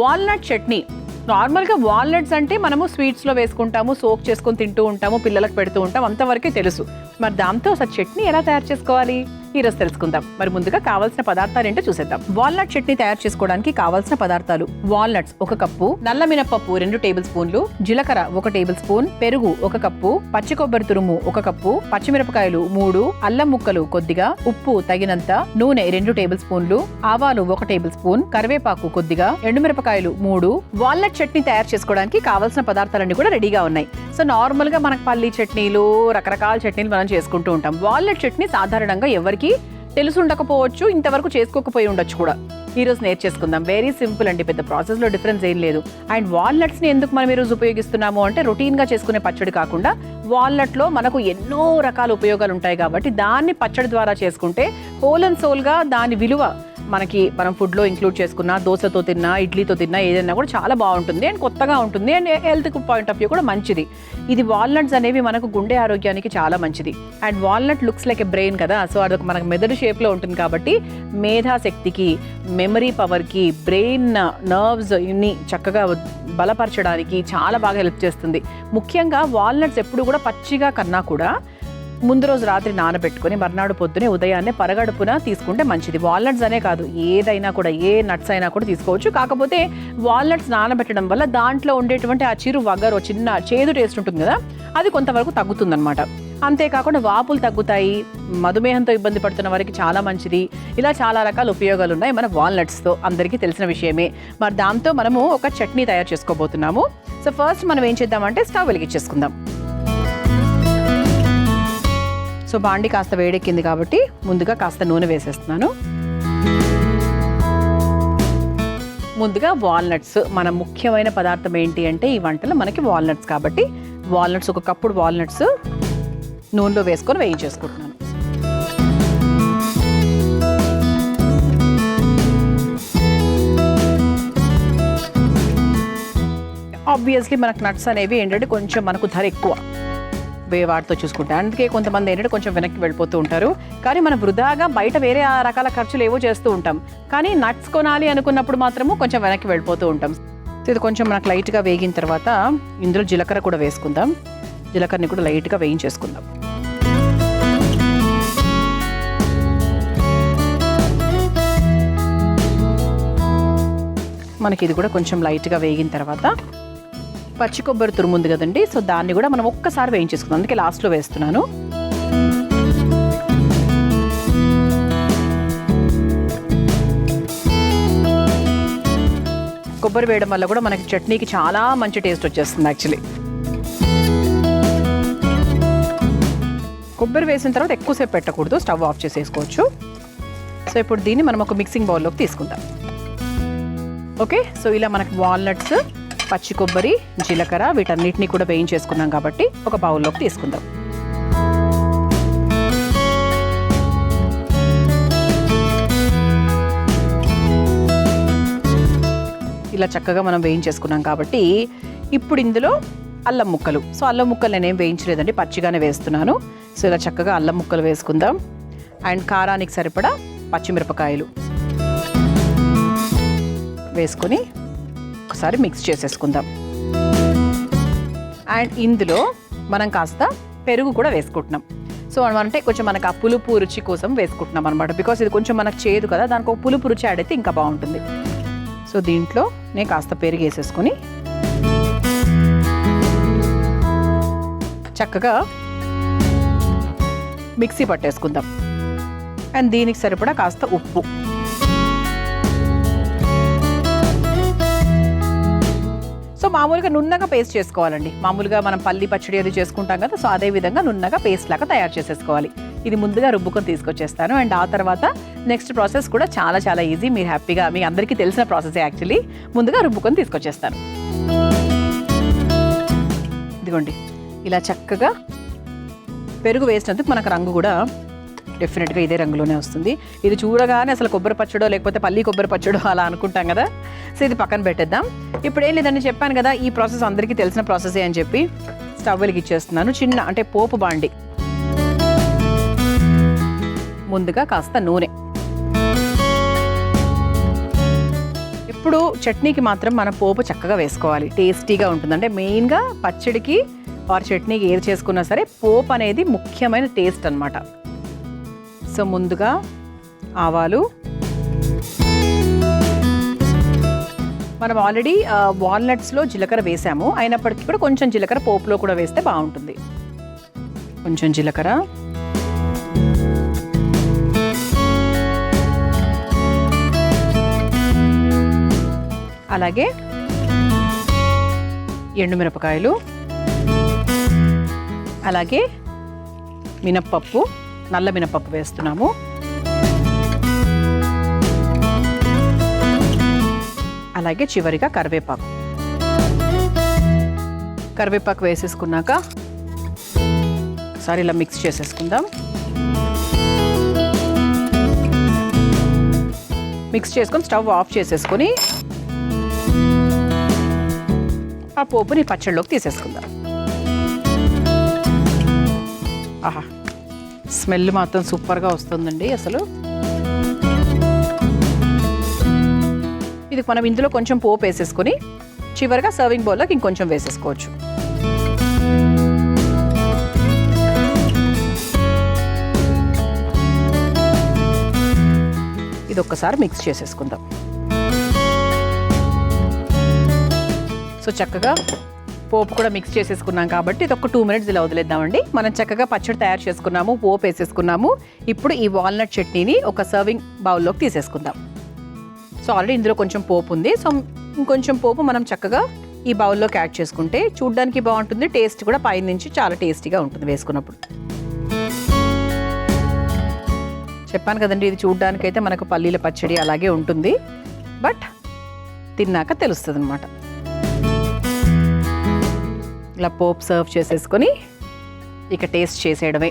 Walnut chutney. నార్మల్గా walnuts అంటే మనము స్వీట్స్లో వేసుకుంటాము, సోక్ చేసుకొని తింటూ ఉంటాము, పిల్లలకు పెడుతూ ఉంటాం, అంతవరకే తెలుసు. మరి దాంతో అసలు చట్నీ ఎలా తయారు చేసుకోవాలి ఈరోజు తెలుసుకుందాం. మరి ముందుగా కావాల్సిన పదార్థాలు ఏంటో చూసేద్దాం. వాల్నట్ చట్నీ తయారు చేసుకోవడానికి కావాల్సిన పదార్థాలు: వాల్నట్స్ 1 కప్పు, నల్ల మినపప్పు 2 టేబుల్ స్పూన్లు, జీలకర్ర 1 టేబుల్ స్పూన్, పెరుగు 1 కప్పు, పచ్చి కొబ్బరి తురుము 1 కప్పు, పచ్చిమిరపకాయలు 3, అల్లం ముక్కలు కొద్దిగా, ఉప్పు తగినంత, నూనె 2 టేబుల్ స్పూన్లు, ఆవాలు 1 టేబుల్ స్పూన్, కరివేపాకు కొద్దిగా, ఎండుమిరపకాయలు 3. వాల్నట్ చట్నీ తయారు చేసుకోవడానికి కావాల్సిన పదార్థాలన్నీ కూడా రెడీగా ఉన్నాయి. సో నార్మల్ గా మనకు పల్లీ చట్నీలు, రకరకాల చట్నీలు మనం చేసుకుంటూ ఉంటాం. వాల్నట్ చట్నీ సాధారణంగా ఎవరికి తెలిసి ఉండకపోవచ్చు, ఇంతవరకు చేసుకోకపోయి ఉండొచ్చు కూడా. ఈ రోజు నేర్చేసుకుందాం. వెరీ సింపుల్ అండి, పెద్ద ప్రాసెస్ లో డిఫరెన్స్ ఏం లేదు. అండ్ వాల్నట్స్ ని ఎందుకు మనం ఈ రోజు ఉపయోగిస్తున్నాము అంటే, రొటీన్ గా చేసుకునే పచ్చడి కాకుండా వాల్నట్ లో మనకు ఎన్నో రకాల ఉపయోగాలు ఉంటాయి కాబట్టి దాన్ని పచ్చడి ద్వారా చేసుకుంటే హోల్ అండ్ సోల్ గా దాని విలువ మనం ఫుడ్ లో ఇంక్లూడ్ చేసుకున్నా, దోశతో తిన్నా, ఇడ్లీతో తిన్నా, ఏదైనా కూడా చాలా బాగుంటుంది అండ్ కొత్తగా ఉంటుంది and health point of view కూడా మంచిది. ఇది వాల్నట్స్ అనేవి మనకు గుండె ఆరోగ్యానికి చాలా మంచిది. And walnut looks like a brain కదా, సో అది మనకు మెదడు షేప్ లో ఉంటుంది కాబట్టి మేధాశక్తికి, మెమరీ పవర్ కి, బ్రెయిన్ నర్వ్స్ ఇన్ని చక్కగా బలపరచడానికి చాలా బాగా హెల్ప్ చేస్తుంది. ముఖ్యంగా వాల్నట్స్ ఎప్పుడు కూడా పచ్చిగా కన్నా కూడా ముందు రోజు రాత్రి నానబెట్టుకుని మర్నాడు పొద్దునే ఉదయాన్నే పరగడుపున తీసుకుంటే మంచిది. వాల్నట్స్ అనే కాదు, ఏదైనా కూడా, ఏ నట్స్ అయినా కూడా తీసుకోవచ్చు. కాకపోతే వాల్నట్స్ నానబెట్టడం వల్ల దాంట్లో ఉండేటువంటి ఆ చిరు వగరు, చిన్న చేదు టేస్ట్ ఉంటుంది కదా, అది కొంతవరకు తగ్గుతుందన్నమాట. అంతేకాకుండా వాపులు తగ్గుతాయి, మధుమేహంతో ఇబ్బంది పడుతున్న వారికి చాలా మంచిది. ఇలా చాలా రకాల ఉపయోగాలు ఉన్నాయి మన వాల్నట్స్తో, అందరికీ తెలిసిన విషయమే. మరి దాంతో మనము ఒక చట్నీ తయారు చేసుకోబోతున్నాము. సో ఫస్ట్ మనం ఏం చేద్దామంటే స్టవ్ వెలిగించేసుకుందాం. సో బాండి కాస్త వేడెక్కింది కాబట్టి ముందుగా కాస్త నూనె వేసేస్తున్నాను. ముందుగా వాల్నట్స్, మన ముఖ్యమైన పదార్థం ఏంటి అంటే ఈ వంటలో మనకి వాల్నట్స్ కాబట్టి వాల్నట్స్ 1 కప్పుడు వాల్నట్స్ నూనెలో వేసుకొని వేయించేసుకుంటున్నాను. ఆబ్వియస్లీ మనకు నట్స్ అనేవి ఏంటంటే కొంచెం మనకు ధర ఎక్కువ వాటితో చూసుకుంటే, అందుకే కొంతమంది ఏంటంటే కొంచెం వెనక్కి వెళ్ళిపోతూ ఉంటారు. కానీ మనం వృధాగా బయట వేరే రకాల ఖర్చులు ఏవో చేస్తూ ఉంటాం, కానీ నట్స్ కొనాలి అనుకున్నప్పుడు మాత్రము కొంచెం వెనక్కి వెళ్ళిపోతూ ఉంటాం. సో ఇది కొంచెం మనకు లైట్గా వేగిన తర్వాత ఇందులో జీలకర్ర కూడా వేసుకుందాం. జీలకర్రని కూడా లైట్గా వేయించేసుకుందాం. మనకి ఇది కూడా కొంచెం లైట్గా వేగిన తర్వాత పచ్చి కొబ్బరి తురుము ఉంది కదండి, సో దాన్ని కూడా మనం ఒక్కసారి వేయించేసుకుందాం. అందుకే లాస్ట్లో వేస్తున్నాను. కొబ్బరి వేయడం వల్ల కూడా మనకి చట్నీకి చాలా మంచి టేస్ట్ వచ్చేస్తుంది. యాక్చువల్లీ కొబ్బరి వేసిన తర్వాత ఎక్కువసేపు పెట్టకూడదు, స్టవ్ ఆఫ్ చేసేసుకోవచ్చు. సో ఇప్పుడు దీన్ని మనం ఒక మిక్సింగ్ బౌల్లోకి తీసుకుందాం. ఓకే, సో ఇలా మనకి వాల్నట్స్, పచ్చి కొబ్బరి, జీలకర్ర వీటన్నిటిని కూడా వేయించేసుకున్నాం కాబట్టి ఒక బౌల్లోకి తీసుకుందాం. ఇలా చక్కగా మనం వేయించేసుకున్నాం కాబట్టి ఇప్పుడు ఇందులో అల్లం ముక్కలు. సో అల్లం ముక్కలు నేనేం వేయించలేదండి, పచ్చిగానే వేస్తున్నాను. సో ఇలా చక్కగా అల్లం ముక్కలు వేసుకుందాం. అండ్ కారానికి సరిపడా పచ్చిమిరపకాయలు వేసుకొని ఒకసారి మిక్స్ చేసేసుకుందాం. అండ్ ఇందులో మనం కాస్త పెరుగు కూడా వేసుకుంటున్నాం. సో అంటే కొంచెం మనకు ఆ పులుపు రుచి కోసం వేసుకుంటున్నాం అనమాట. బికాస్ ఇది కొంచెం మనకు చేదు కదా, దానికి ఒక పులుపు రుచి యాడ్ అయితే ఇంకా బాగుంటుంది. సో దీంట్లో నేను కాస్త పెరుగు వేసేసుకొని చక్కగా మిక్సీ పట్టేసుకుందాం. అండ్ దీనికి సరిపడా కాస్త ఉప్పు. సో మామూలుగా నున్నగా పేస్ట్ చేసుకోవాలండి. మామూలుగా మనం పల్లి పచ్చడి అది చేసుకుంటాం కదా, సో అదే విధంగా నున్నగా పేస్ట్ లాగా తయారు చేసేసుకోవాలి. ఇది ముందుగా రుబ్బుకొని తీసుకొచ్చేస్తాను. అండ్ ఆ తర్వాత నెక్స్ట్ ప్రాసెస్ కూడా చాలా చాలా ఈజీ. మీరు హ్యాపీగా, మీ అందరికీ తెలిసిన ప్రాసెస్ యాక్చువల్లీ. ముందుగా రుబ్బుకొని తీసుకొచ్చేస్తాను. ఇదిగోండి, ఇలా చక్కగా పెరుగు వేసినందుకు మనకు రంగు కూడా డెఫినెట్గా ఇదే రంగులోనే వస్తుంది. ఇది చూడగానే అసలు కొబ్బరి పచ్చడో లేకపోతే పల్లి కొబ్బరి పచ్చడో అలా అనుకుంటాం కదా. సో ఇది పక్కన పెట్టేద్దాం. ఇప్పుడు ఏం లేదండి, చెప్పాను కదా ఈ ప్రాసెస్ అందరికీ తెలిసిన ప్రాసెసే అని చెప్పి స్టవ్ వెలిగిచ్చేస్తున్నాను. చిన్న అంటే పోపు బాండి. ముందుగా కాస్త నూనె. ఇప్పుడు చట్నీకి మాత్రం మన పోపు చక్కగా వేసుకోవాలి, టేస్టీగా ఉంటుంది. అంటే మెయిన్గా పచ్చడికి ఆర్ చట్నీకి ఏది చేసుకున్నా సరే పోపు అనేది ముఖ్యమైన టేస్ట్ అన్నమాట. సో ముందుగా ఆవాలు, మనం ఆల్రెడీ వాల్నట్స్లో జీలకర్ర వేసాము, అయినప్పటికీ కూడా కొంచెం జీలకర్ర పోపులో కూడా వేస్తే బాగుంటుంది. కొంచెం జీలకర్ర, అలాగే ఎండుమిరపకాయలు, అలాగే మినప్పప్పు, నల్ల మినప్పప్పు వేస్తున్నాము. అలాగే చివరిగా కరివేపాకు. కరివేపాకు వేసేసుకున్నాక ఒకసారి ఇలా మిక్స్ చేసేసుకుందాం. మిక్స్ చేసుకొని స్టవ్ ఆఫ్ చేసేసుకొని ఆ పోపుని పచ్చడిలోకి తీసేసుకుందాం. ఆహా, స్మెల్ మాత్రం సూపర్గా వస్తుందండి అసలు. ఇది మనం ఇందులో కొంచెం పోపు వేసేసుకొని చివరిగా సర్వింగ్ బౌల్లోకి ఇంకొంచెం వేసేసుకోవచ్చు. ఇది ఒక్కసారి మిక్స్ చేసేసుకుందాం. సో చక్కగా పోపు కూడా మిక్స్ చేసేసుకున్నాం కాబట్టి ఇది ఒక 2 minutes ఇలా వదిలేద్దామండి. మనం చక్కగా పచ్చడి తయారు చేసుకున్నాము, పోపు వేసేసుకున్నాము. ఇప్పుడు ఈ వాల్నట్ చట్నీని ఒక సర్వింగ్ బౌల్లోకి తీసేసుకుందాం. సో ఆల్రెడీ ఇందులో కొంచెం పోపు ఉంది, సో ఇంకొంచెం పోపు మనం చక్కగా ఈ బౌల్లోకి యాడ్ చేసుకుంటే చూడ్డానికి బాగుంటుంది, టేస్ట్ కూడా పైన నుంచి చాలా టేస్టీగా ఉంటుంది వేసుకున్నప్పుడు. చెప్పాను కదండి, ఇది చూడ్డానికైతే మనకు పల్లీల పచ్చడి అలాగే ఉంటుంది, బట్ తిన్నాక తెలుస్తుంది అనమాట. ఇలా పోపు సర్వ్ చేసేసుకొని ఇక టేస్ట్ చేసేయడమే.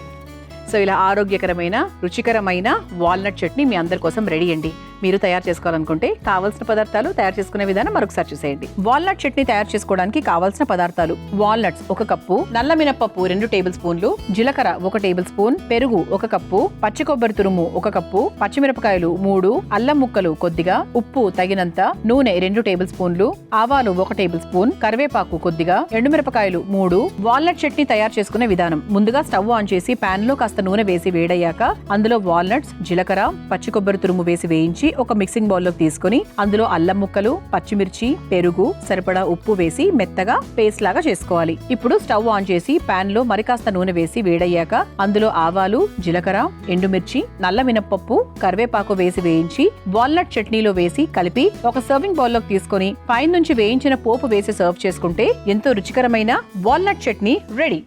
సో ఇలా ఆరోగ్యకరమైన రుచికరమైన వాల్నట్ చట్నీ మీ అందరి కోసం రెడీ అండి. మీరు తయారు చేసుకోవాలనుకుంటే కావాల్సిన పదార్థాలు, తయారు చేసుకునే విధానం మరొకసారి చూసేయండి. వాల్నట్ చట్నీ తయారు చేసుకోవడానికి కావాల్సిన పదార్థాలు: వాల్నట్స్ 1 కప్పు, నల్ల మినపప్పు 2 టేబుల్ స్పూన్లు, జీలకర్ర 1 టేబుల్ స్పూన్, పెరుగు 1 కప్పు, పచ్చి కొబ్బరి తురుము 1 కప్పు, పచ్చిమిరపకాయలు 3, అల్లం ముక్కలు కొద్దిగా, ఉప్పు తగినంత, నూనె 2 టేబుల్ స్పూన్లు, ఆవాలు 1 టేబుల్ స్పూన్, కరివేపాకు కొద్దిగా, ఎండుమిరపకాయలు 3. వాల్నట్ చట్నీ తయారు చేసుకునే విధానం: ముందుగా స్టవ్ ఆన్ చేసి పాన్ లో కాస్త నూనె వేసి వేడయ్యాక అందులో వాల్నట్స్, జీలకర్ర, పచ్చి కొబ్బరి తురుము వేసి వేయించి ఒక మిక్సింగ్ బౌల్ లోకి తీసుకుని అందులో అల్లం ముక్కలు, పచ్చిమిర్చి, పెరుగు, సరిపడా ఉప్పు వేసి మెత్తగా పేస్ట్ లాగా చేసుకోవాలి. ఇప్పుడు స్టవ్ ఆన్ చేసి పాన్ లో మరికాస్త నూనె వేసి వేడయ్యాక అందులో ఆవాలు, జీలకర్ర, ఎండుమిర్చి, నల్ల మినప్పప్పు, కరివేపాకు వేసి వేయించి వాల్నట్ చట్నీలో వేసి కలిపి ఒక సర్వింగ్ బౌల్ లోకి తీసుకుని పైన నుంచి వేయించిన పోపు వేసి సర్వ్ చేసుకుంటే ఎంతో రుచికరమైన వాల్నట్ చట్నీ రెడీ.